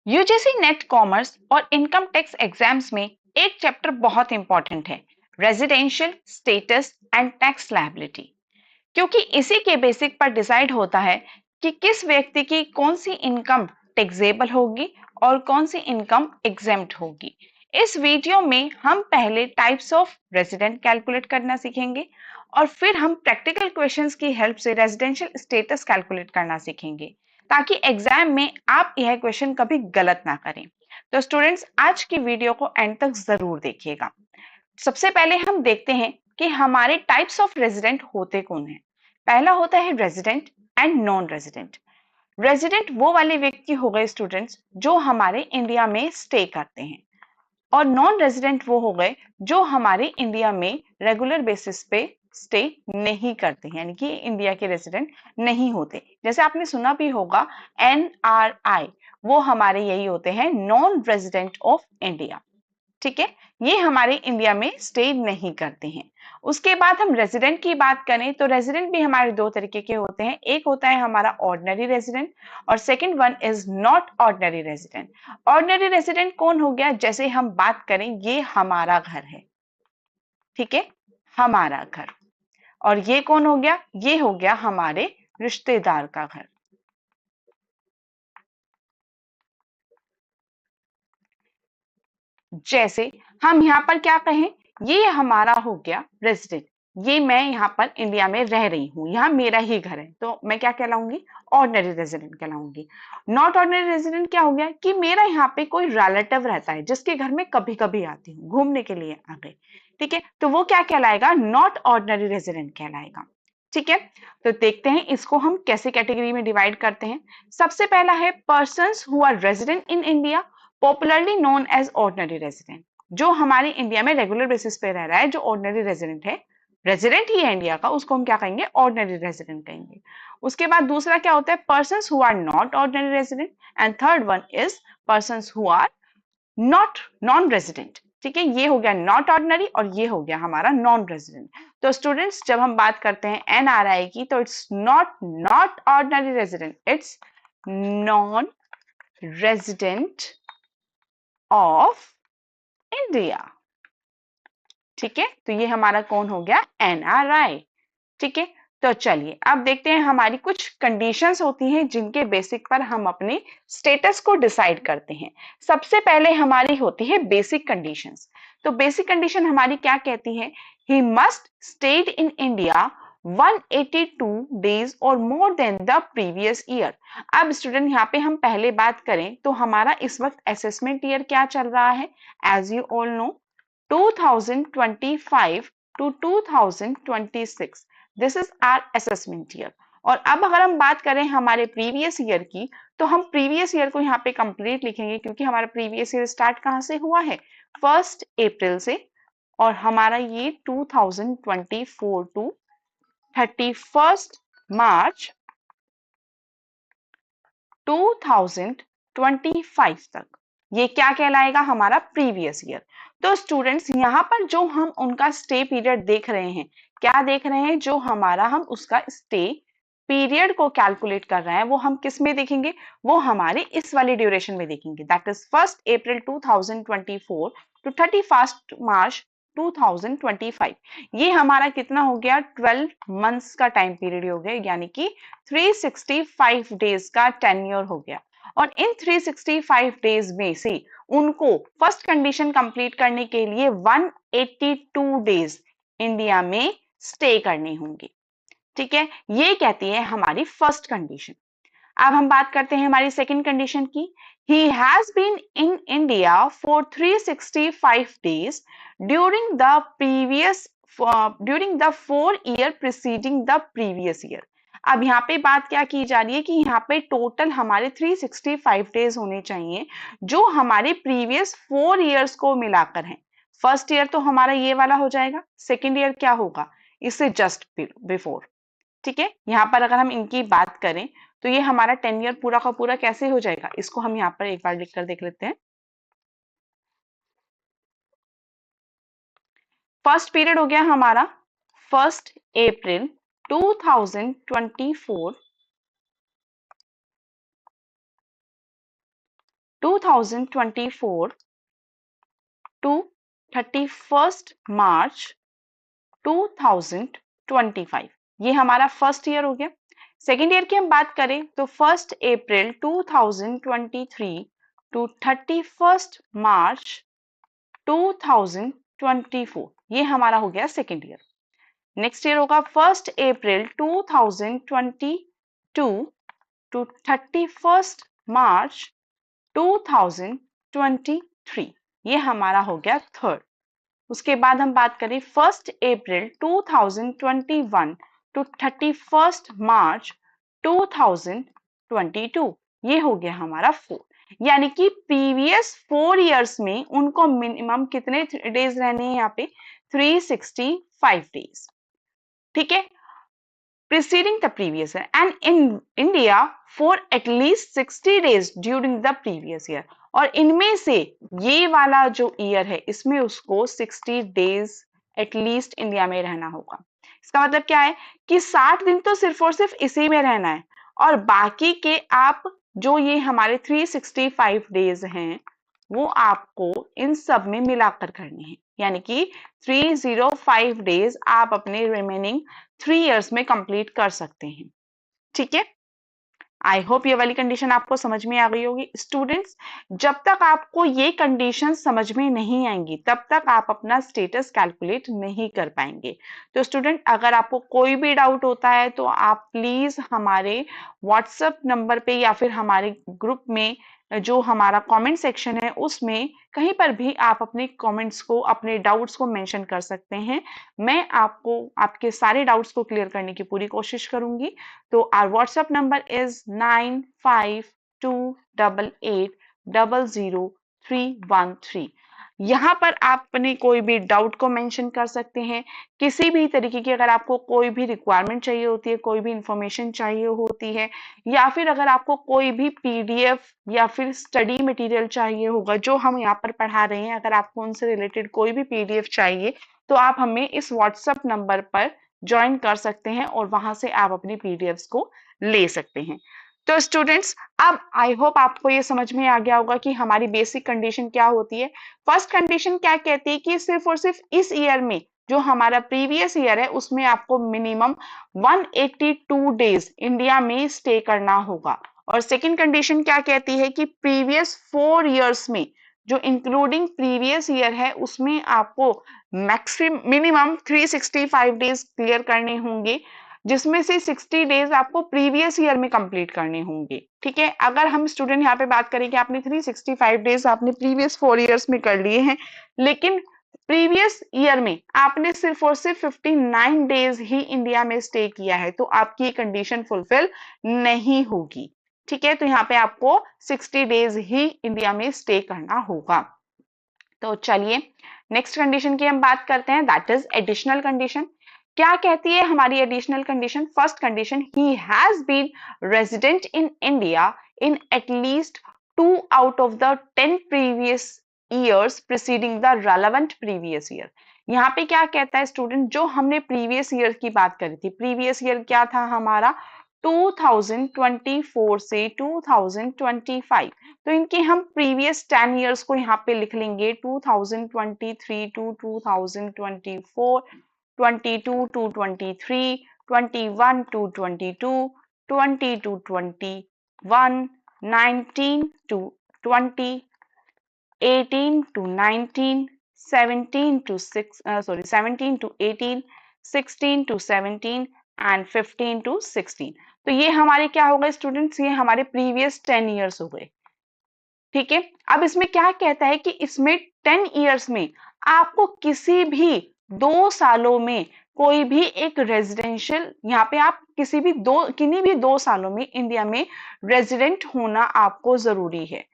UGC net commerce और income tax exams में एक चैप्टर बहुत इंपॉर्टेंट है, residential status and tax liability, क्योंकि इसी के बेसिक पर डिसाइड होता है कि किस व्यक्ति की कौन सी इनकम टैक्सेबल होगी और कौन सी इनकम एग्जेम्प्ट होगी। इस वीडियो में हम पहले टाइप्स ऑफ रेजिडेंट कैलकुलेट करना सीखेंगे और फिर हम प्रैक्टिकल क्वेश्चंस की हेल्प से रेजिडेंशियल स्टेटस कैलकुलेट करना सीखेंगे, ताकि एग्जाम में आप यह क्वेश्चन कभी गलत ना करें। तो स्टूडेंट्स, आज की वीडियो को एंड तक जरूर देखिएगा। सबसे पहले हम देखते हैं कि हमारे टाइप्स ऑफ रेजिडेंट होते कौन है। पहला होता है resident and non resident. Resident वो वाले व्यक्ति हो गए स्टूडेंट्स जो हमारे इंडिया में स्टे करते हैं, और नॉन रेजिडेंट वो हो गए जो हमारे इंडिया में रेगुलर बेसिस पे स्टे नहीं करते, यानी कि इंडिया के रेजिडेंट नहीं होते। जैसे आपने सुना भी होगा NRI, वो हमारे यही होते हैं, नॉन रेजिडेंट ऑफ इंडिया। ठीक है, ये हमारे इंडिया में स्टे नहीं करते हैं। उसके बाद हम रेजिडेंट की बात करें तो रेजिडेंट भी हमारे दो तरीके के होते हैं। एक होता है हमारा ऑर्डिनरी रेजिडेंट और second one is not ordinary resident. Ordinary resident कौन हो गया? जैसे हम बात करें, ये हमारा घर है, ठीक है, हमारा घर। और ये कौन हो गया? ये हो गया हमारे रिश्तेदार का घर। जैसे हम यहाँ पर क्या कहें, ये हमारा हो गया रेजिडेंट, ये मैं यहाँ पर इंडिया में रह रही हूँ, यहाँ मेरा ही घर है, तो मैं क्या कहलाऊंगी? ऑर्डिनरी रेजिडेंट कहलाऊंगी। नॉट ऑर्डिनरी रेजिडेंट क्या हो गया कि मेरा यहाँ पे कोई रिलेटिव रहता है जिसके घर में कभी कभी आती हूँ, घूमने के लिए आ गए, ठीक है, तो वो क्या कहलाएगा? नॉट ऑर्डिनरी रेजिडेंट कहलाएगा। ठीक है, तो देखते हैं इसको हम कैसे कैटेगरी में डिवाइड करते हैं। सबसे पहला है persons who are resident in India, popularly known as ordinary resident. जो हमारे इंडिया में रेगुलर बेसिस पे रह रहा है, जो ऑर्डिनरी रेजिडेंट है, रेजिडेंट ही है इंडिया का, उसको हम क्या कहेंगे? ऑर्डिनरी रेजिडेंट कहेंगे। उसके बाद दूसरा क्या होता है? Persons who are not ordinary resident. And third one is persons who are not non resident. ठीक है, ये हो गया नॉट ऑर्डिनरी और ये हो गया हमारा नॉन रेजिडेंट। तो स्टूडेंट्स, जब हम बात करते हैं NRI की, तो it's not ordinary resident, it's non resident of India. ठीक है, तो ये हमारा कौन हो गया? NRI। ठीक है, तो चलिए अब देखते हैं हमारी कुछ कंडीशंस होती हैं जिनके बेसिक पर हम अपने स्टेटस को डिसाइड करते हैं। सबसे पहले हमारी होती है बेसिक कंडीशंस। तो बेसिक कंडीशन हमारी क्या कहती है? He must stayed in India 182 days और more than the previous year. अब स्टूडेंट, यहाँ पे हम पहले बात करें तो हमारा इस वक्त असेसमेंट ईयर क्या चल रहा है? As you all know, 2025 to 2026, this is our assessment year. और अब अगर हम बात करें हमारे प्रीवियस ईयर की, तो हम प्रीवियस ईयर को यहाँ पे कंप्लीट लिखेंगे, क्योंकि हमारा प्रीवियस ईयर स्टार्ट कहाँ से हुआ है? 1 अप्रैल से, और हमारा ये 2024 टू 31 मार्च 2025 तक, ये क्या कहलाएगा? हमारा प्रीवियस ईयर। तो स्टूडेंट्स, यहाँ पर जो हम उनका स्टे पीरियड देख रहे हैं, क्या देख रहे हैं? जो हमारा हम उसका स्टे पीरियड को कैलकुलेट कर रहे हैं, वो हम किस में देखेंगे? वो हमारे इस वाली ड्यूरेशन में देखेंगे, दैट इज 1 अप्रैल 2024 टू 31 मार्च 2025। ये हमारा कितना हो गया? 12 मंथ्स का टाइम पीरियड हो गया, यानी कि 365 डेज का टेन्योर हो गया। और इन 365 डेज में से उनको फर्स्ट कंडीशन कंप्लीट करने के लिए 182 डेज इंडिया में स्टे करने होंगे। ठीक है, ये कहती है हमारी फर्स्ट कंडीशन। अब हम बात करते हैं हमारी सेकंड कंडीशन की। He has been in India for 365 days during the during the 4 year preceding the previous year। अब यहाँ पे बात क्या की जा रही है कि यहाँ पे टोटल हमारे 365 डेज होने चाहिए जो हमारे प्रीवियस 4 इयर्स को मिलाकर हैं। फर्स्ट ईयर तो हमारा ये वाला हो जाएगा, सेकेंड ईयर क्या होगा? इससे जस्ट बिफोर। ठीक है, यहाँ पर अगर हम इनकी बात करें तो ये हमारा 10 ईयर पूरा का पूरा कैसे हो जाएगा? इसको हम यहाँ पर एक बार लिखकर देख लेते हैं। फर्स्ट पीरियड हो गया हमारा 1 अप्रैल 2024 2024 to 31st March 2025, ये हमारा फर्स्ट ईयर हो गया। सेकेंड ईयर की हम बात करें तो 1 अप्रैल 2023 टू 31st मार्च 2024, ये हमारा हो गया सेकेंड ईयर। नेक्स्ट ईयर होगा 1 अप्रैल 2022 टू 31st मार्च 2023, ये हमारा हो गया थर्ड। उसके बाद हम बात करें 1 अप्रैल 2021 टू 31st मार्च 2022, ये हो गया हमारा 4। यानी कि प्रीवियस 4 इयर्स में उनको मिनिमम कितने डेज रहने हैं यहाँ पे 365 डेज, ठीक है, preceding the previous year and in India for at least 60 days during the previous year, और इनमें से ये वाला जो ईयर है इसमें उसको 60 डेज एटलीस्ट इंडिया में रहना होगा। इसका मतलब क्या है कि 60 दिन तो सिर्फ और सिर्फ इसी में रहना है, और बाकी के आप जो ये हमारे 365 डेज हैं वो आपको इन सब में मिलाकर करने हैं। यानी कि 305 डेज आप अपने रिमेनिंग 3 इयर्स में कंप्लीट कर सकते हैं, ठीक है। आई होप ये वाली कंडीशन आपको समझ में आ गई होगी। स्टूडेंट्स, जब तक आपको ये कंडीशन समझ में नहीं आएंगी तब तक आप अपना स्टेटस कैलकुलेट नहीं कर पाएंगे। तो स्टूडेंट, अगर आपको कोई भी डाउट होता है तो आप प्लीज हमारे व्हाट्सएप नंबर पे या फिर हमारे ग्रुप में जो हमारा कमेंट सेक्शन है उसमें कहीं पर भी आप अपने कमेंट्स को, अपने डाउट्स को मेंशन कर सकते हैं। मैं आपको आपके सारे डाउट्स को क्लियर करने की पूरी कोशिश करूंगी। तो आवर व्हाट्सएप नंबर इज 9528800313। यहाँ पर आप अपने कोई भी डाउट को मेंशन कर सकते हैं। किसी भी तरीके की अगर आपको कोई भी रिक्वायरमेंट चाहिए होती है, कोई भी इंफॉर्मेशन चाहिए होती है, या फिर अगर आपको कोई भी पीडीएफ या फिर स्टडी मटेरियल चाहिए होगा जो हम यहाँ पर पढ़ा रहे हैं, अगर आपको उनसे रिलेटेड कोई भी पीडीएफ चाहिए तो आप हमें इस व्हाट्सएप नंबर पर ज्वाइन कर सकते हैं और वहां से आप अपनी पीडीएफ्स को ले सकते हैं। तो स्टूडेंट्स, अब आई होप आपको ये समझ में आ गया होगा कि हमारी बेसिक कंडीशन क्या होती है। फर्स्ट कंडीशन क्या कहती है कि सिर्फ और सिर्फ इस ईयर में जो हमारा प्रीवियस ईयर है उसमें आपको मिनिमम 182 डेज इंडिया में स्टे करना होगा। और सेकंड कंडीशन क्या कहती है कि प्रीवियस 4 इयर्स में जो इंक्लूडिंग प्रीवियस ईयर है उसमें आपको मैक्सिमम मिनिमम 365 डेज क्लियर करने होंगे, जिसमें से 60 डेज आपको प्रीवियस ईयर में कंप्लीट करने होंगे, ठीक है। अगर हम स्टूडेंट यहाँ पे बात करें कि आपने 365 डेज आपने प्रीवियस 4 इयर्स में कर लिए हैं, लेकिन प्रीवियस ईयर में आपने सिर्फ और सिर्फ 59 डेज ही इंडिया में स्टे किया है, तो आपकी कंडीशन फुलफिल नहीं होगी, ठीक है। तो यहाँ पे आपको 60 डेज ही इंडिया में स्टे करना होगा। तो चलिए नेक्स्ट कंडीशन की हम बात करते हैं, दैट इज एडिशनल कंडीशन। क्या कहती है हमारी additional condition? First condition, he has been resident in India in at least 2 out of the 10 previous years preceding the relevant previous year। यहाँ पे क्या कहता है स्टूडेंट, जो हमने प्रीवियस ईयर की बात करी थी, प्रीवियस ईयर क्या था हमारा 2024 से 2025, तो इनके हम प्रीवियस 10 इयर्स को यहाँ पे लिख लेंगे 2023 to 2024, 22 to 23, 21 to 22, 20 to 21, 19 to 20, 18 to 19, 17 to 17 to 18, 16 to 17 and 15 to 16। तो ये हमारे क्या हो गए स्टूडेंट्स, ये हमारे प्रीवियस 10 इयर्स हो गए, ठीक है। अब इसमें क्या कहता है कि इसमें 10 इयर्स में आपको किसी भी 2 सालों में कोई भी एक रेजिडेंशियल, यहाँ पे आप किन्हीं भी 2 सालों में इंडिया में रेजिडेंट होना आपको जरूरी है।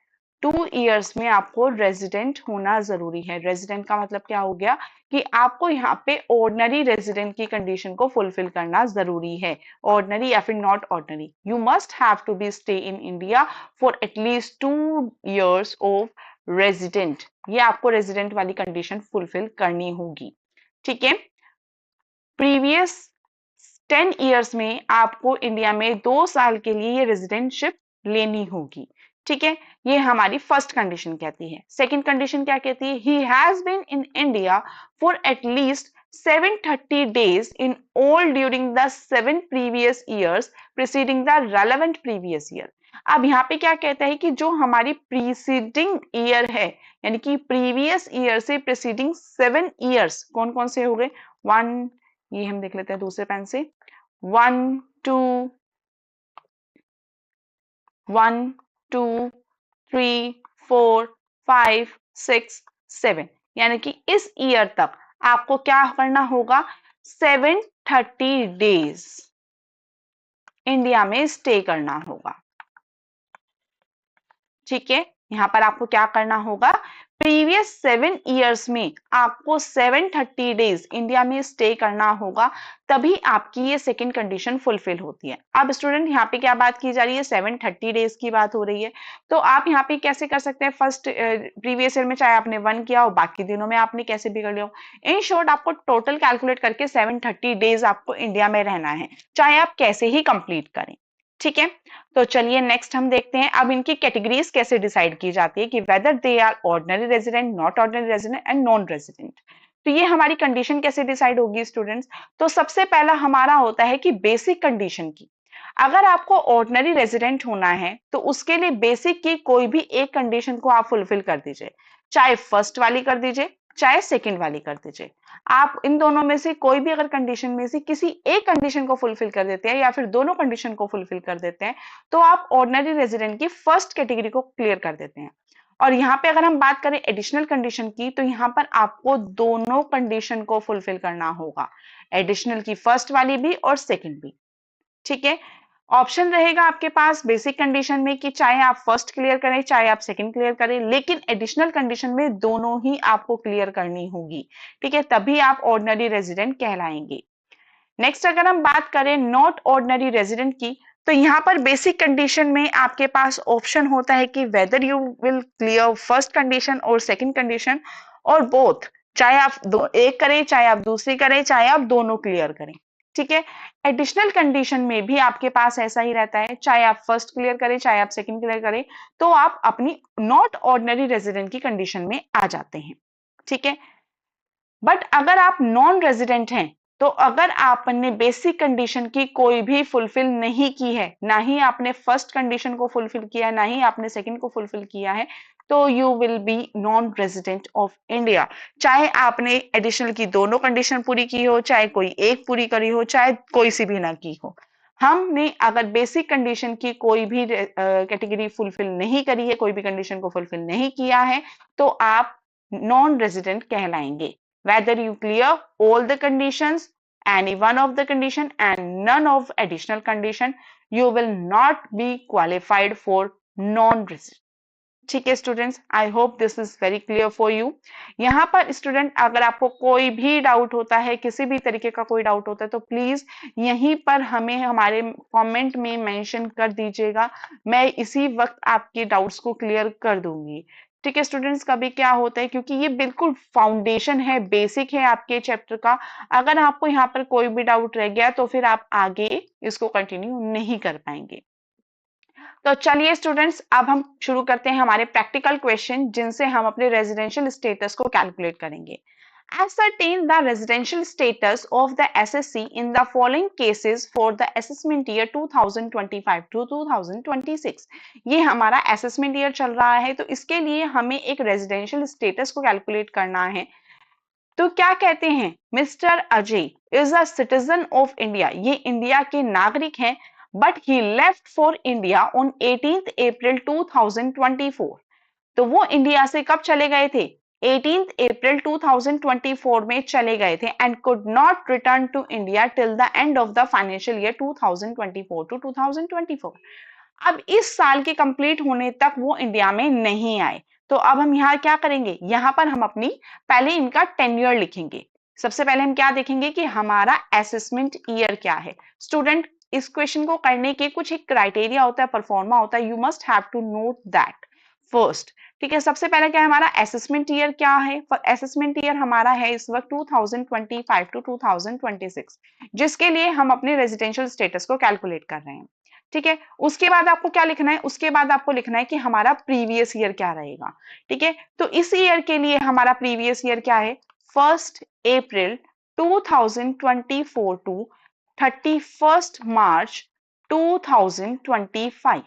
2 इयर्स में आपको रेजिडेंट होना जरूरी है। रेजिडेंट का मतलब क्या हो गया कि आपको यहाँ पे ऑर्डिनरी रेजिडेंट की कंडीशन को फुलफिल करना जरूरी है, ऑर्डिनरी या फिर not ordinary. You must have to be stay in India for at least 2 years of resident, ये आपको रेजिडेंट वाली कंडीशन फुलफिल करनी होगी, ठीक है। प्रीवियस 10 इयर्स में आपको इंडिया में 2 साल के लिए ये रेजिडेंटशिप लेनी होगी। ठीक है, ये हमारी फर्स्ट कंडीशन कहती है। सेकंड कंडीशन क्या कहती है? He has been in India for at least 730 days in all during the 7 previous years preceding the relevant previous year। अब यहाँ पे क्या कहता है कि जो हमारी प्रीसीडिंग ईयर है, यानी कि प्रीवियस ईयर से प्रीसीडिंग 7 ईयर्स कौन कौन से हो गए? वन, ये हम देख लेते हैं दूसरे पेन से, 1 2 1 2 3 4 5 6 7, यानी कि इस ईयर तक आपको क्या करना होगा? 730 डेज इंडिया में स्टे करना होगा। ठीक है, यहां पर आपको क्या करना होगा? प्रीवियस 7 ईयर्स में आपको 730 डेज इंडिया में स्टे करना होगा, तभी आपकी ये सेकंड कंडीशन फुलफिल होती है। अब स्टूडेंट यहाँ पे क्या बात की जा रही है? 730 डेज की बात हो रही है। तो आप यहाँ पे कैसे कर सकते हैं? फर्स्ट प्रीवियस ईयर में चाहे आपने 1 किया हो, बाकी दिनों में आपने कैसे भी कर लिया हो, इन शॉर्ट आपको टोटल कैलकुलेट करके 730 डेज आपको इंडिया में रहना है, चाहे आप कैसे ही कंप्लीट करें। ठीक है, तो चलिए नेक्स्ट हम देखते हैं अब इनकी कैटेगरीज कैसे डिसाइड की जाती है कि whether they are ordinary resident, not ordinary resident and non resident. तो ये हमारी कंडीशन कैसे डिसाइड होगी स्टूडेंट्स? तो सबसे पहला हमारा होता है कि बेसिक कंडीशन की। अगर आपको ऑर्डिनरी रेजिडेंट होना है तो उसके लिए बेसिक की कोई भी एक कंडीशन को आप फुलफिल कर दीजिए, चाहे फर्स्ट वाली कर दीजिए चाहे सेकंड वाली कर दीजिए। आप इन दोनों में से कोई भी अगर कंडीशन में से किसी एक कंडीशन को फुलफिल कर देते हैं या फिर दोनों कंडीशन को फुलफिल कर देते हैं, तो आप ऑर्डिनरी रेजिडेंट की फर्स्ट कैटेगरी को क्लियर कर देते हैं। और यहाँ पे अगर हम बात करें एडिशनल कंडीशन की, तो यहाँ पर आपको दोनों कंडीशन को फुलफिल करना होगा, एडिशनल की फर्स्ट वाली भी और सेकंड भी। ठीक है, ऑप्शन रहेगा आपके पास बेसिक कंडीशन में कि चाहे आप फर्स्ट क्लियर करें चाहे आप सेकंड क्लियर करें, लेकिन एडिशनल कंडीशन में दोनों ही आपको क्लियर करनी होगी। ठीक है, तभी आप ऑर्डिनरी रेजिडेंट कहलाएंगे। नेक्स्ट अगर हम बात करें नॉट ऑर्डिनरी रेजिडेंट की, तो यहाँ पर बेसिक कंडीशन में आपके पास ऑप्शन होता है कि whether you will clear first condition और सेकंड कंडीशन, और बोथ, चाहे आप एक करें चाहे आप दूसरी करें चाहे आप दोनों क्लियर करें। ठीक है, एडिशनल कंडीशन में भी आपके पास ऐसा ही रहता है, चाहे आप फर्स्ट क्लियर करें चाहे आप सेकंड क्लियर करें, तो आप अपनी नॉट ऑर्डिनरी रेजिडेंट की कंडीशन में आ जाते हैं। ठीक है, बट अगर आप नॉन रेजिडेंट हैं, तो अगर आपने बेसिक कंडीशन की कोई भी फुलफिल नहीं की है, ना ही आपने फर्स्ट कंडीशन को फुलफिल किया है ना ही आपने सेकंड को फुलफिल किया है, तो you will be non resident of India. चाहे आपने एडिशनल की दोनों कंडीशन पूरी की हो, चाहे कोई एक पूरी करी हो, चाहे कोई सी भी ना की हो, हमने अगर बेसिक कंडीशन की कोई भी कैटेगरी फुलफिल नहीं करी है, कोई भी कंडीशन को फुलफिल नहीं किया है, तो आप नॉन रेजिडेंट कहलाएंगे। Whether you clear all the conditions, any one of the condition and none of additional condition, you will not be qualified for non-resident। ठीक है students, I hope this is very clear for you. यहाँ पर student अगर आपको कोई भी doubt होता है, किसी भी तरीके का कोई डाउट होता है, तो प्लीज यहीं पर हमें हमारे कमेंट में मेंशन कर दीजिएगा, मैं इसी वक्त आपके डाउट्स को क्लियर कर दूंगी। ठीक है स्टूडेंट्स, कभी क्या होता है, क्योंकि ये बिल्कुल फाउंडेशन है, बेसिक है आपके चैप्टर का, अगर आपको यहाँ पर कोई भी डाउट रह गया तो फिर आप आगे इसको कंटिन्यू नहीं कर पाएंगे। तो चलिए स्टूडेंट्स, अब हम शुरू करते हैं हमारे प्रैक्टिकल क्वेश्चन, जिनसे हम अपने रेजिडेंशियल स्टेटस को कैलकुलेट करेंगे। Ascertain the residential status of the SSC in the following cases for the assessment year 2025 to 2026। ये हमारा असेसमेंट ईयर चल रहा है, तो इसके लिए हमें एक रेजिडेंशियल स्टेटस को कैलकुलेट करना है। तो क्या कहते हैं, mister Ajay is a citizen of India, ये इंडिया के नागरिक हैं, but he left for India on 18 अप्रैल 2024। तो वो इंडिया से कब चले गए थे? 18 अप्रैल 2024 में चले गए थे, and could not return to India till the end of the financial year 2024 to 2024। अब इस साल के कंप्लीट होने तक वो इंडिया में नहीं आए, तो अब हम यहाँ क्या करेंगे, यहाँ पर हम अपनी पहले इनका टेन्योर लिखेंगे। सबसे पहले हम क्या देखेंगे कि हमारा असेसमेंट ईयर क्या है। स्टूडेंट, इस क्वेश्चन को करने के कुछ एक क्राइटेरिया होता है, परफॉर्मा होता है, you must have to note that first. ठीक है, सबसे पहले क्या है हमारा असेसमेंट ईयर क्या है? असेसमेंट ईयर हमारा है इस वक्त 2025 टू 2026, जिसके लिए हम अपने रेजिडेंशियल स्टेटस को कैलकुलेट कर रहे हैं। ठीक है। उसके बाद आपको क्या लिखना है, उसके बाद आपको लिखना है कि हमारा प्रीवियस ईयर क्या रहेगा। ठीक है, तो इस ईयर के लिए हमारा प्रीवियस ईयर क्या है, 1 अप्रैल 2024 टू 31 मार्च 2025।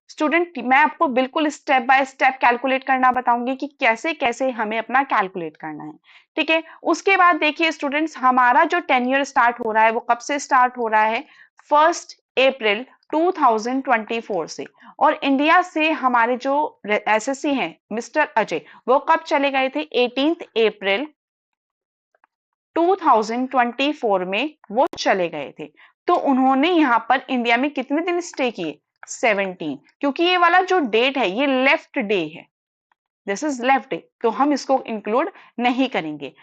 स्टूडेंट मैं आपको बिल्कुल स्टेप बाय स्टेप कैलकुलेट करना बताऊंगी कि कैसे कैसे हमें अपना कैलकुलेट करना है। ठीक है, उसके बाद देखिए स्टूडेंट्स, हमारा जो टेन्योर स्टार्ट हो रहा है वो कब से स्टार्ट हो रहा है, 1 अप्रैल 2024 से। और इंडिया से हमारे जो एसएससी हैं मिस्टर अजय, वो कब चले गए थे, 18 अप्रैल 2024 में वो चले गए थे। तो उन्होंने यहाँ पर इंडिया में कितने दिन स्टे किए, 17, क्योंकि ये वाला जो डेट है ये लेफ्ट डे है, दिस इज लेफ्ट डे, तो हम इसको इंक्लूड नहीं करेंगे।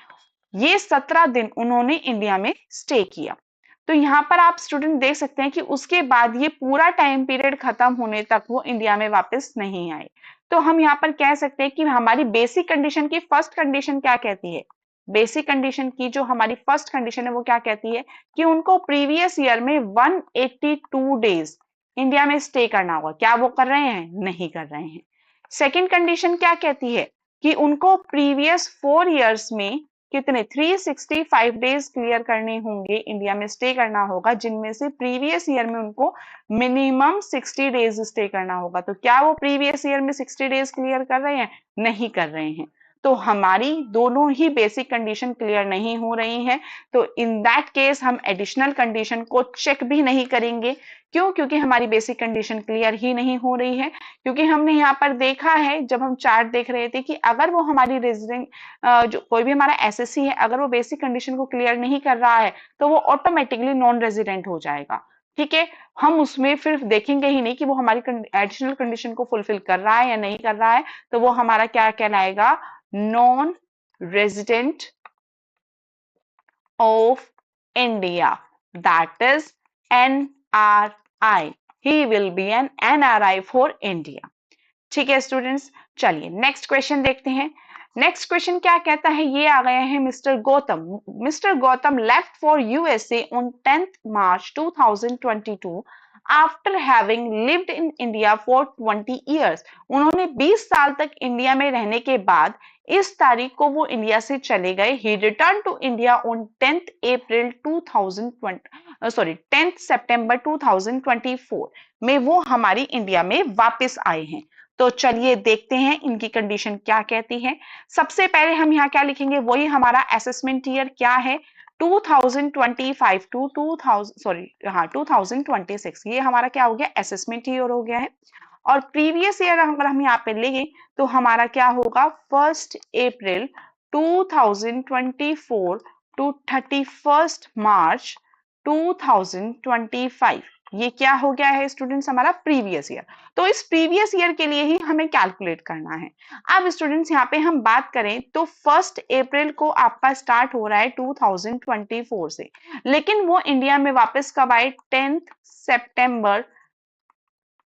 ये 17 दिन उन्होंने इंडिया में स्टे किया। तो यहाँ पर आप स्टूडेंट देख सकते हैं कि उसके बाद ये पूरा टाइम पीरियड खत्म होने तक वो इंडिया में वापस नहीं आए। तो हम यहाँ पर कह सकते हैं कि हमारी बेसिक कंडीशन की फर्स्ट कंडीशन क्या कहती है, बेसिक कंडीशन की जो हमारी फर्स्ट कंडीशन है वो क्या कहती है कि उनको प्रीवियस ईयर में 182 डेज इंडिया में स्टे करना होगा। क्या वो कर रहे हैं, नहीं कर रहे हैं। सेकेंड कंडीशन क्या कहती है कि उनको प्रीवियस 4 ईयर्स में कितने 365 डेज क्लियर करने होंगे, इंडिया में स्टे करना होगा, जिनमें से प्रीवियस ईयर में उनको मिनिमम 60 डेज स्टे करना होगा। तो क्या वो प्रीवियस ईयर में 60 डेज क्लियर कर रहे हैं, नहीं कर रहे हैं। तो हमारी दोनों ही बेसिक कंडीशन क्लियर नहीं हो रही है। तो इन दैट केस हम एडिशनल कंडीशन को चेक भी नहीं करेंगे। क्यों, क्योंकि हमारी बेसिक कंडीशन क्लियर ही नहीं हो रही है। क्योंकि हमने यहाँ पर देखा है, जब हम चार्ट देख रहे थे, कि अगर वो हमारी रेजिडेंट जो कोई भी हमारा एसएससी है, अगर वो बेसिक कंडीशन को क्लियर नहीं कर रहा है तो वो ऑटोमेटिकली नॉन रेजिडेंट हो जाएगा। ठीक है, हम उसमें फिर देखेंगे ही नहीं कि वो हमारी एडिशनल कंडीशन को फुलफिल कर रहा है या नहीं कर रहा है, तो वो हमारा क्या कहलाएगा, non resident of India, that is NRI, he will be an NRI for India। ठीक है स्टूडेंट्स, चलिए नेक्स्ट क्वेश्चन देखते हैं। नेक्स्ट क्वेश्चन क्या कहता है, ये आ गया है mister Gautam. Mister Gautam left for USA on 10th March 2022 after having lived in India for 20 years. उन्होंने 20 साल तक इंडिया में रहने के बाद इस तारीख को वो इंडिया से चले गए। He return to India on 10th April 2020 10th September 2024 में वो हमारी इंडिया में वापस आए हैं। तो चलिए देखते हैं इनकी कंडीशन क्या कहती है। सबसे पहले हम यहाँ क्या लिखेंगे, वही हमारा असेसमेंट ईयर क्या है, 2025 टू 2026, ये हमारा क्या हो गया, असेसमेंट ईयर हो गया है। और प्रीवियस ईयर अगर हम यहाँ पे लेंगे तो हमारा क्या होगा, 1 अप्रैल 2024 टू 31 मार्च 2025, ये क्या हो गया है स्टूडेंट्स, हमारा प्रीवियस ईयर। तो इस प्रीवियस ईयर के लिए ही हमें कैलकुलेट करना है। अब स्टूडेंट्स यहाँ पे हम बात करें तो 1 अप्रैल को आपका स्टार्ट हो रहा है 2024 से, लेकिन वो इंडिया में वापस कब आए, 10th September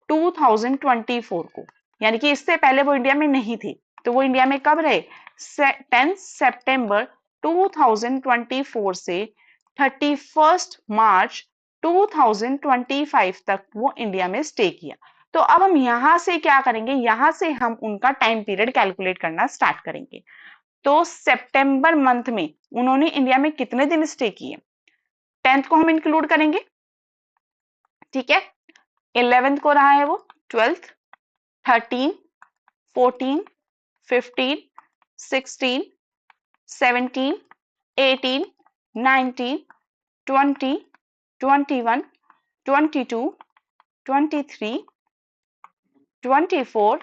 2024 को, यानी कि इससे पहले वो इंडिया में नहीं थे। तो वो इंडिया में कब रहे, 10 सितंबर 2024 से 31 मार्च 2025 तक वो इंडिया में स्टे किया। तो अब हम यहां से क्या करेंगे, यहां से हम उनका टाइम पीरियड कैलकुलेट करना स्टार्ट करेंगे। तो सितंबर मंथ में उन्होंने इंडिया में कितने दिन स्टे किए, 10th को हम इंक्लूड करेंगे, ठीक है, 11th को रहा है वो, 12th, 13, 14, 15, 16, 17, 18, 19, 20, 21, 22, 23, 24,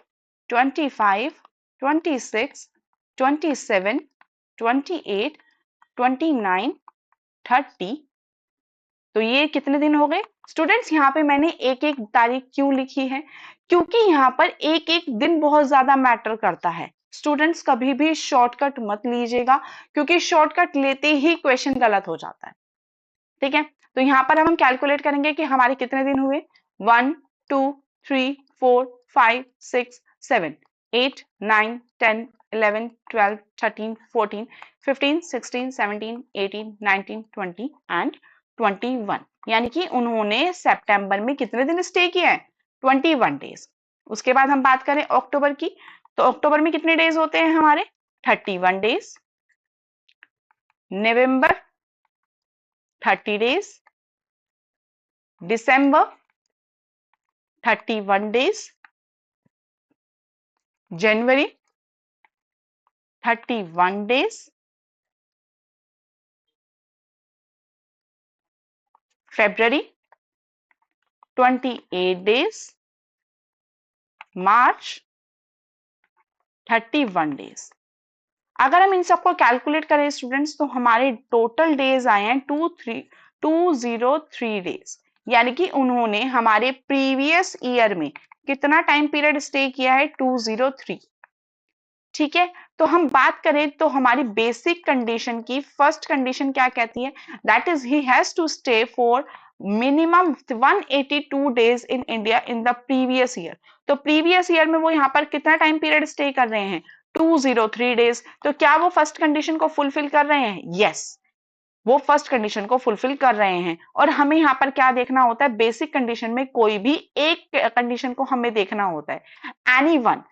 25, 26, 27, 28, 29, 30। तो ये कितने दिन हो गए स्टूडेंट्स। यहाँ पे मैंने एक एक तारीख क्यों लिखी है, क्योंकि यहाँ पर एक एक दिन बहुत ज्यादा मैटर करता है। स्टूडेंट्स कभी भी शॉर्टकट मत लीजिएगा, क्योंकि शॉर्टकट लेते ही क्वेश्चन गलत हो जाता है। ठीक है, तो यहाँ पर हम कैलकुलेट करेंगे कि हमारे कितने दिन हुए, 1 2 3 4 5 6 7 8 9 10 11 12 13 14 15 16 17 18 19 20 एंड 21, यानी कि उन्होंने सितंबर में कितने दिन स्टे किया है? 21 डेज। उसके बाद हम बात करें अक्टूबर की, तो अक्टूबर में कितने डेज होते हैं हमारे? 31 डेज। नवंबर 30 डेज, दिसंबर 31 डेज, जनवरी 31 डेज, फरवरी 28 डेज, मार्च 31 डेज। अगर हम इन सबको कैलकुलेट करें स्टूडेंट्स, तो हमारे टोटल डेज आए हैं 203 डेज, यानी कि उन्होंने हमारे प्रीवियस ईयर में कितना टाइम पीरियड स्टे किया है? 203। ठीक है, तो हम बात करें तो हमारी बेसिक कंडीशन की फर्स्ट कंडीशन क्या कहती है? That is he has to stay for minimum 182 days in India in the previous year. तो प्रीवियस ईयर में वो यहाँ पर कितना टाइम पीरियड स्टे कर रहे हैं? 203 डेज। तो क्या वो फर्स्ट कंडीशन को फुलफिल कर रहे हैं? यस, वो फर्स्ट कंडीशन को फुलफिल कर रहे हैं। और हमें यहाँ पर क्या देखना होता है? बेसिक कंडीशन में कोई भी एक कंडीशन को हमें देखना होता है। एनी वन,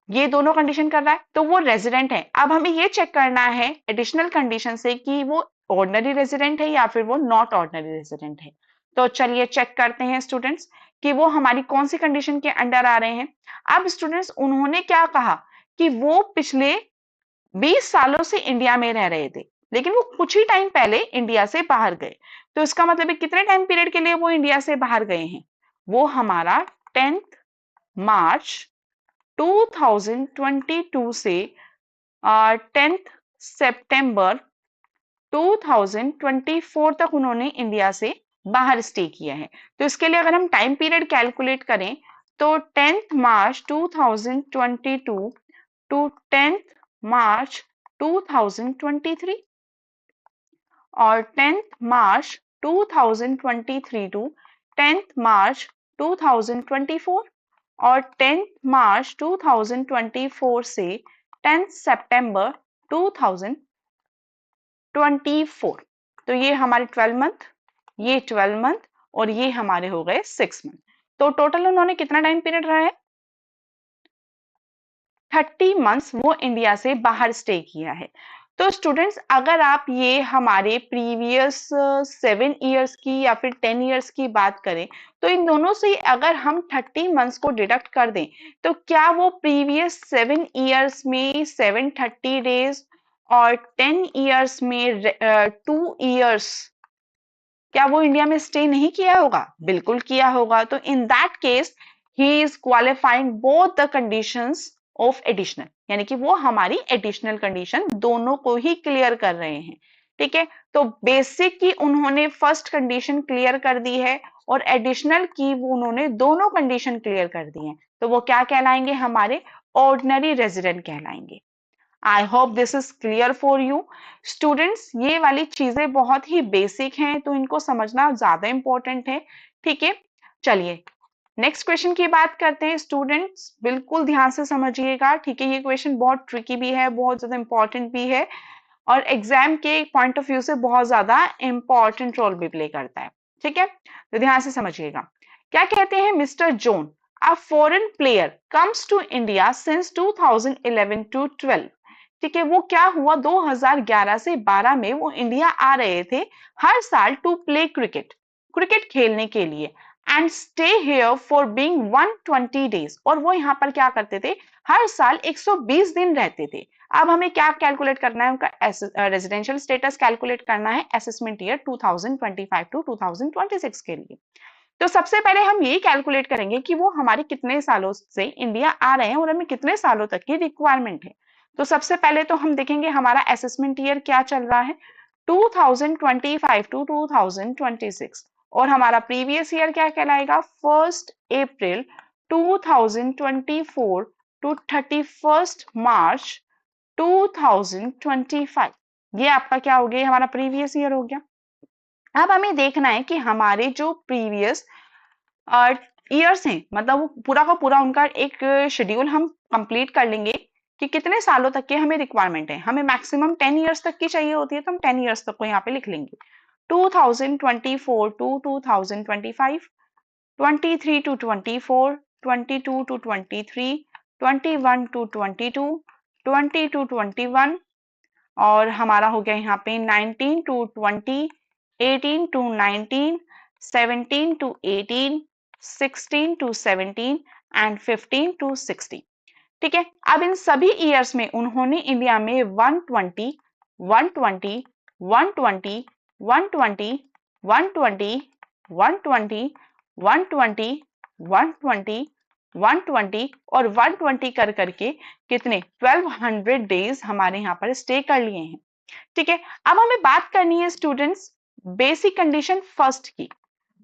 ये दोनों कंडीशन कर रहा है तो वो रेजिडेंट है। अब हमें ये चेक करना है एडिशनल कंडीशन से कि वो ऑर्डिनरी रेजिडेंट है या फिर वो नॉट ऑर्डिनरी रेजिडेंट है। तो चलिए चेक करते हैं स्टूडेंट्स कि वो हमारी कौन सी कंडीशन के अंडर आ रहे हैं। अब स्टूडेंट्स उन्होंने क्या कहा कि वो पिछले 20 सालों से इंडिया में रह रहे थे, लेकिन वो कुछ ही टाइम पहले इंडिया से बाहर गए। तो इसका मतलब है कितने टाइम पीरियड के लिए वो इंडिया से बाहर गए हैं? वो हमारा 10 मार्च 2022 से 10 सितंबर 2024 तक उन्होंने इंडिया से बाहर स्टे किया है। तो इसके लिए अगर हम टाइम पीरियड कैलकुलेट करें तो 10 मार्च 2022 टू 10 मार्च 2023 और 10 मार्च 2023 टू 10 मार्च 2024 और 10 मार्च 2024 से 10 सितंबर 2024। तो ये हमारे 12 मंथ, ये 12 मंथ और ये हमारे हो गए 6 मंथ। तो टोटल उन्होंने कितना टाइम पीरियड रहा है? 30 मंथ्स वो इंडिया से बाहर स्टे किया है। तो स्टूडेंट्स अगर आप ये हमारे प्रीवियस 7 इयर्स की या फिर 10 इयर्स की बात करें, तो इन दोनों से अगर हम 30 मंथ्स को डिडक्ट कर दें तो क्या वो प्रीवियस 7 इयर्स में 730 डेज और 10 इयर्स में 2 इयर्स, क्या वो इंडिया में स्टे नहीं किया होगा? बिल्कुल किया होगा। तो in that case he is qualifying both the conditions of additional, यानी कि वो हमारी एडिशनल कंडीशन दोनों को ही क्लियर कर रहे हैं। ठीक है, तो बेसिक की उन्होंने फर्स्ट कंडीशन क्लियर कर दी है और एडिशनल की वो उन्होंने दोनों कंडीशन क्लियर कर दी है। तो वो क्या कहलाएंगे? हमारे ऑर्डिनरी रेजिडेंट कहलाएंगे। I hope this is clear for you students. ये वाली चीजें बहुत ही बेसिक हैं तो इनको समझना ज्यादा इंपॉर्टेंट है। ठीक है, चलिए नेक्स्ट क्वेश्चन की बात करते हैं स्टूडेंट्स, बिल्कुल ध्यान से समझिएगा। ठीक है, ये क्वेश्चन बहुत ट्रिकी भी है, बहुत ज्यादा इंपॉर्टेंट भी है और एग्जाम के पॉइंट ऑफ व्यू से बहुत ज्यादा इंपॉर्टेंट रोल भी प्ले करता है। ठीक है, तो ध्यान से समझिएगा। क्या कहते हैं? Mister John, a foreign player comes to India since 2011 to 12। ठीक है, वो क्या हुआ 2011 से 12 में वो इंडिया आ रहे थे हर साल टू प्ले क्रिकेट, क्रिकेट खेलने के लिए and stay here for being 120 days. और वो यहाँ पर क्या करते थे? हर साल 120 दिन रहते थे। अब हमें क्या कैलकुलेट करना है? उनका रेजिडेंशियल स्टेटस कैलकुलेट करना है असेसमेंट ईयर 2025 टू 2026 के लिए। तो सबसे पहले हम यही कैलकुलेट करेंगे कि वो हमारे कितने सालों से इंडिया आ रहे हैं और हमें कितने सालों तक की रिक्वायरमेंट है। तो सबसे पहले तो हम देखेंगे हमारा असेसमेंट ईयर क्या चल रहा है, 2025 टू 2026 और हमारा प्रीवियस ईयर क्या कहलाएगा? 1 अप्रैल 2024 टू 31 मार्च 2025। ये आपका क्या हो गया? हमारा प्रीवियस ईयर हो गया। अब हमें देखना है कि हमारे जो प्रीवियस ईयर्स हैं, मतलब वो पूरा का पूरा उनका एक शेड्यूल हम कंप्लीट कर लेंगे कि कितने सालों तक के हमें रिक्वायरमेंट है। हमें मैक्सिमम 10 इयर्स तक की चाहिए होती है तो हम 10 इयर्स तक को यहाँ पे लिख लेंगे। 2024 to 2025, 23 to 24, 22 to 23, 21 to 22, 20 to 21, और हमारा हो गया यहाँ पे 19 to 20, 18 to 19, 17 to 18, 16 to 17 and 15 to 16। ठीक है, अब इन सभी ईयर्स में उन्होंने इंडिया में 120, 120, 120, 120, 120, 120, 120, 120, 120 और 120 कर करके कितने 1200 डेज हमारे यहाँ पर स्टे कर लिए हैं। ठीक है, अब हमें बात करनी है स्टूडेंट्स बेसिक कंडीशन फर्स्ट की।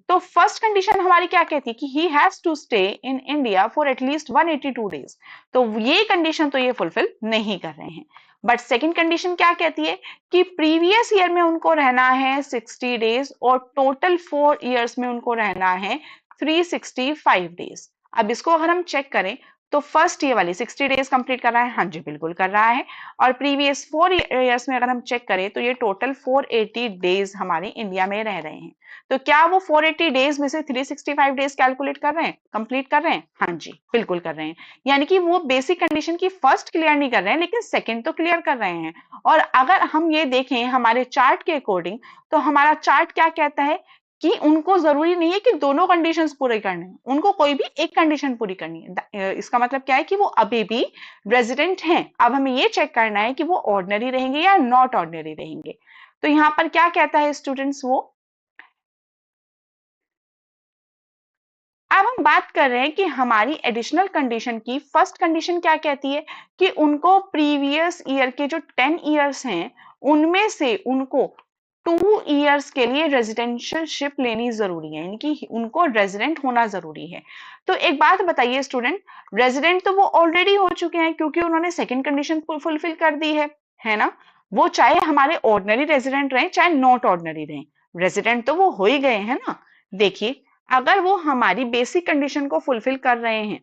तो फर्स्ट कंडीशन हमारी क्या कहती है कि he has to stay in India for at least 182 days. तो ये कंडीशन तो ये फुलफिल नहीं कर रहे हैं। बट सेकंड कंडीशन क्या कहती है कि प्रीवियस ईयर में उनको रहना है 60 डेज और टोटल 4 ईयर्स में उनको रहना है 365 डेज। अब इसको अगर हम चेक करें तो फर्स्ट ईयर वाली 60 डेज कंप्लीट कर रहा है, हाँ जी बिल्कुल कर रहा है। और प्रीवियस 4 ईयर्स में अगर हम चेक करें तो ये टोटल 480 डेज हमारे इंडिया में रह रहे हैं। तो क्या वो 480 डेज में से 365 डेज कैलकुलेट कर रहे हैं, कंप्लीट कर रहे हैं? हाँ जी बिल्कुल कर रहे हैं। यानी कि वो बेसिक कंडीशन की फर्स्ट क्लियर नहीं कर रहे हैं लेकिन सेकंड तो क्लियर कर रहे हैं। और अगर हम ये देखें हमारे चार्ट के अकॉर्डिंग तो हमारा चार्ट क्या कहता है कि उनको जरूरी नहीं है कि दोनों कंडीशंस पूरे करने हैं, उनको कोई भी एक कंडीशन पूरी करनी है। इसका मतलब क्या है कि वो अभी भी रेजिडेंट हैं। अब हमें ये चेक करना है कि वो ऑर्डिनरी रहेंगे या नॉट ऑर्डिनरी रहेंगे। तो यहाँ पर क्या कहता है स्टूडेंट्स वो, अब हम बात कर रहे हैं कि हमारी एडिशनल कंडीशन की फर्स्ट कंडीशन क्या कहती है कि उनको प्रीवियस ईयर के जो 10 ईयर्स हैं उनमें से उनको 2 ईयर्स के लिए रेजिडेंशियलशिप लेनी जरूरी है, यानी कि उनको रेजिडेंट होना जरूरी है। तो एक बात बताइए स्टूडेंट, रेजिडेंट तो वो ऑलरेडी हो चुके हैं क्योंकि उन्होंने सेकंड कंडीशन फुलफिल कर दी है ना। वो चाहे हमारे ऑर्डिनरी रेजिडेंट रहे चाहे नॉट ऑर्डिनरी रहे, रेजिडेंट तो वो हो ही गए हैं ना। देखिए अगर वो हमारी बेसिक कंडीशन को फुलफिल कर रहे हैं,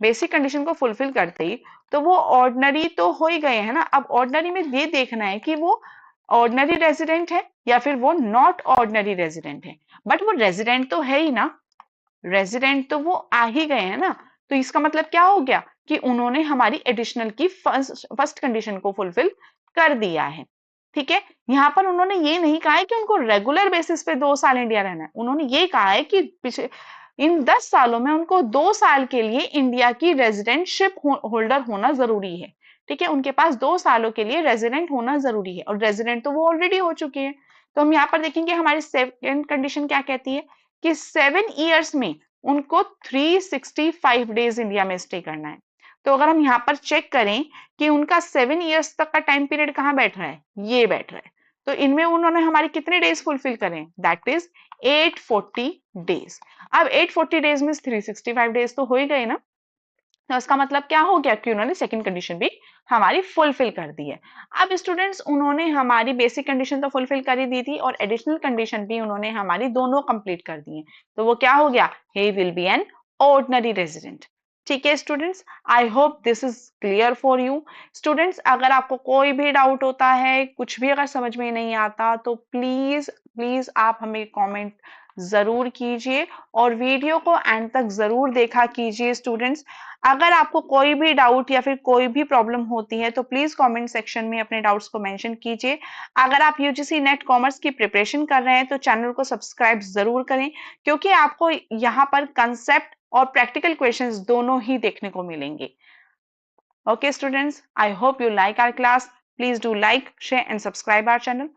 बेसिक कंडीशन को फुलफिल करते ही तो वो ऑर्डिनरी तो हो ही गए हैं ना। अब ऑर्डिनरी में ये देखना है कि वो ऑर्डिनरी रेजिडेंट है या फिर वो नॉट ऑर्डिनरी रेजिडेंट है। बट वो रेजिडेंट तो है ही ना, रेजिडेंट तो वो आ ही गए हैं ना। तो इसका मतलब क्या हो गया कि उन्होंने हमारी एडिशनल की फर्स्ट कंडीशन को फुलफिल कर दिया है। ठीक है, यहाँ पर उन्होंने ये नहीं कहा है कि उनको रेगुलर बेसिस पे 2 साल इंडिया रहना है, उन्होंने ये कहा है कि पिछले इन 10 सालों में उनको 2 साल के लिए इंडिया की रेजिडेंटशिप होल्डर होना जरूरी है। ठीक है, उनके पास 2 सालों के लिए रेजिडेंट होना जरूरी है और रेजिडेंट तो वो ऑलरेडी हो चुके हैं। तो हम यहाँ पर देखेंगे हमारी सेकंड कंडीशन क्या कहती है कि 7 ईयर्स में उनको 365 डेज इंडिया में स्टे करना है। तो अगर हम यहाँ पर चेक करें कि उनका 7 ईयर्स तक का टाइम पीरियड कहाँ बैठ रहा है, ये बैठ रहा है। तो इनमें उन्होंने हमारी कितने डेज फुलफिल करें, दैट इज 840 डेज। अब 840 डेज में 365 डेज तो हो ही गए ना। तो इसका मतलब क्या हो गया कि उन्होंने सेकंड कंडीशन भी हमारी फुलफिल कर दी है। अब स्टूडेंट्स उन्होंने हमारी बेसिक कंडीशन तो फुलफिल कर ही दी थी और एडिशनल कंडीशन भी उन्होंने हमारी दोनों कंप्लीट कर दी है। तो वो क्या हो गया, he will be an ordinary resident. ठीक है students, I hope this is clear for you. Students अगर आपको कोई भी डाउट होता है, कुछ भी अगर समझ में नहीं आता तो प्लीज प्लीज आप हमें कमेंट जरूर कीजिए और वीडियो को एंड तक जरूर देखा कीजिए। स्टूडेंट्स अगर आपको कोई भी डाउट या फिर कोई भी प्रॉब्लम होती है तो प्लीज कमेंट सेक्शन में अपने डाउट्स को मेंशन कीजिए। अगर आप यूजीसी नेट कॉमर्स की प्रिपरेशन कर रहे हैं तो चैनल को सब्सक्राइब जरूर करें क्योंकि आपको यहाँ पर कंसेप्ट और प्रैक्टिकल क्वेश्चंस दोनों ही देखने को मिलेंगे। Okay students, I hope you like our class. Please do like, share and subscribe our channel.